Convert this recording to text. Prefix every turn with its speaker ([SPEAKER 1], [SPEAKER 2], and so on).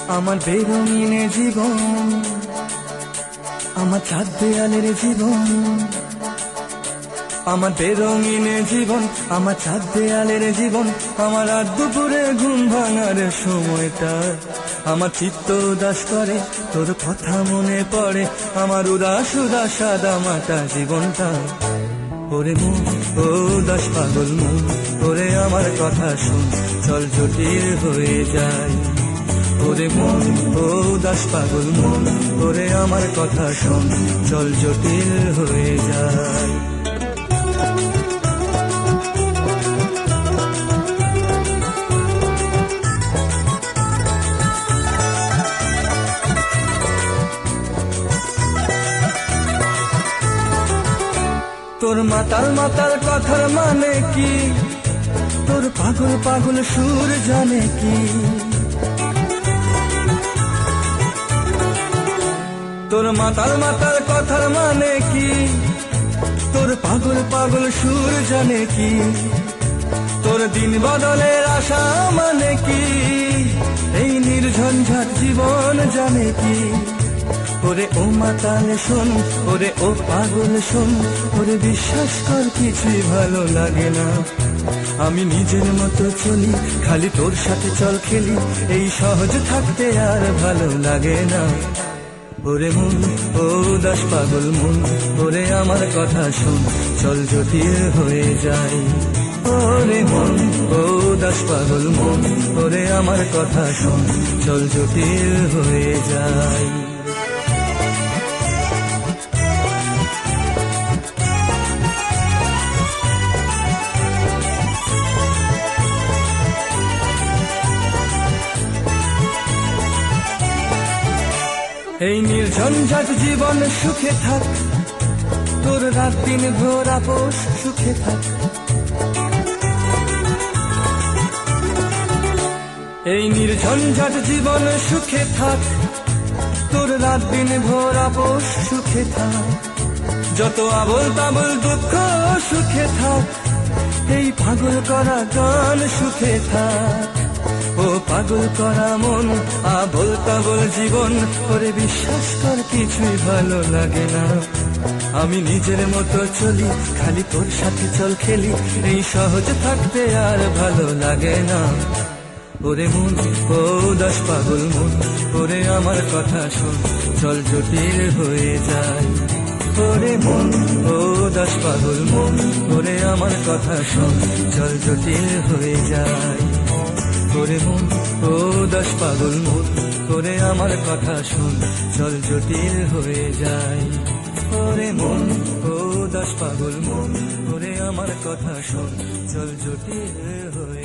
[SPEAKER 1] আমার বেরঙিনে জীবন, আমার চার দেয়ালের জীবন, আমার বেরঙিনে জীবন, আমার চার দেয়ালের জীবন, আমার রাত দুপুরে ঘুম ভাঙার সময়টা, আমার চিত্ত উদাস করে তোর কথা মনে পড়ে, আমার উদাস উদাস সাদা মাটা জীবনটা। ওরে মন ও উদাস পাগল মন, ওরে আমার কথা শুন, চল জটিল হয়ে যায়। ওরে মন ও উদাস পাগল মন, ওরে আমার কথা শুন, চল জটিল হয়ে যায়। তোর মাতাল মাতাল কথার মানে কি, তোর পাগল পাগল সুর জানে কি, তোর মাতাল মাতাল কথার মানে কি, তোর পাগল পাগল সুর জানে কি, তোর দিন বদলের আশা মানে কি, এই নির্ঝঞ্ঝাট জীবন জানে কি। ওরে ও মাতাল শোন, ওরে ও পাগল শোন, ওরে বিশ্বাস কর কিছুই ভালো লাগে না, আমি নিজের মতো চলি, খালি তোর সাথে চল খেলি, এই সহজ থাকতে আর ভালো লাগে না। ওরে মন ও উদাস পাগল মন, ওরে আমার কথা শোন, চল জটিল হয়ে যায়। ওরে মন ও উদাস পাগল মন, ওরে আমার কথা শোন, চল জটিল হয়ে যায়। এই নির্ঝঞ্ঝাট জীবন সুখে থাক, তোর রাত দিন ভোর আপোষ সুখে থাক। এই নির্ঝঞ্ঝাট জীবন সুখে থাক, তোর রাত দিন ভোর আপোষ সুখে থাক। যত আবল তাবল দুঃখ সুখে থাক, এই পাগল করা গান সুখে থাক। ও পাগল করা মন, আবল তাবল জীবন, ওরে বিশ্বাস কর কিছুই ভালো লাগে না, আমি নিজের মতো চলি, খালি তোর সাথে চল খেলি, এই সহজ থাকতে আর ভালো লাগে না। ওরে মন ও উদাস পাগল মন, ওরে আমার কথা শোন, চল জটিল হয়ে যায়। ওরে মন ও উদাস পাগল মন, ওরে আমার কথা শোন, চল জটিল হয়ে যায়। ওরে মন ও উদাস পাগল মন, ওরে আমার কথা শুন, চল জটিল হয়ে যায়। ওরে মন ও উদাস পাগল মন, ওরে আমার কথা শুন, চল জটিল হয়ে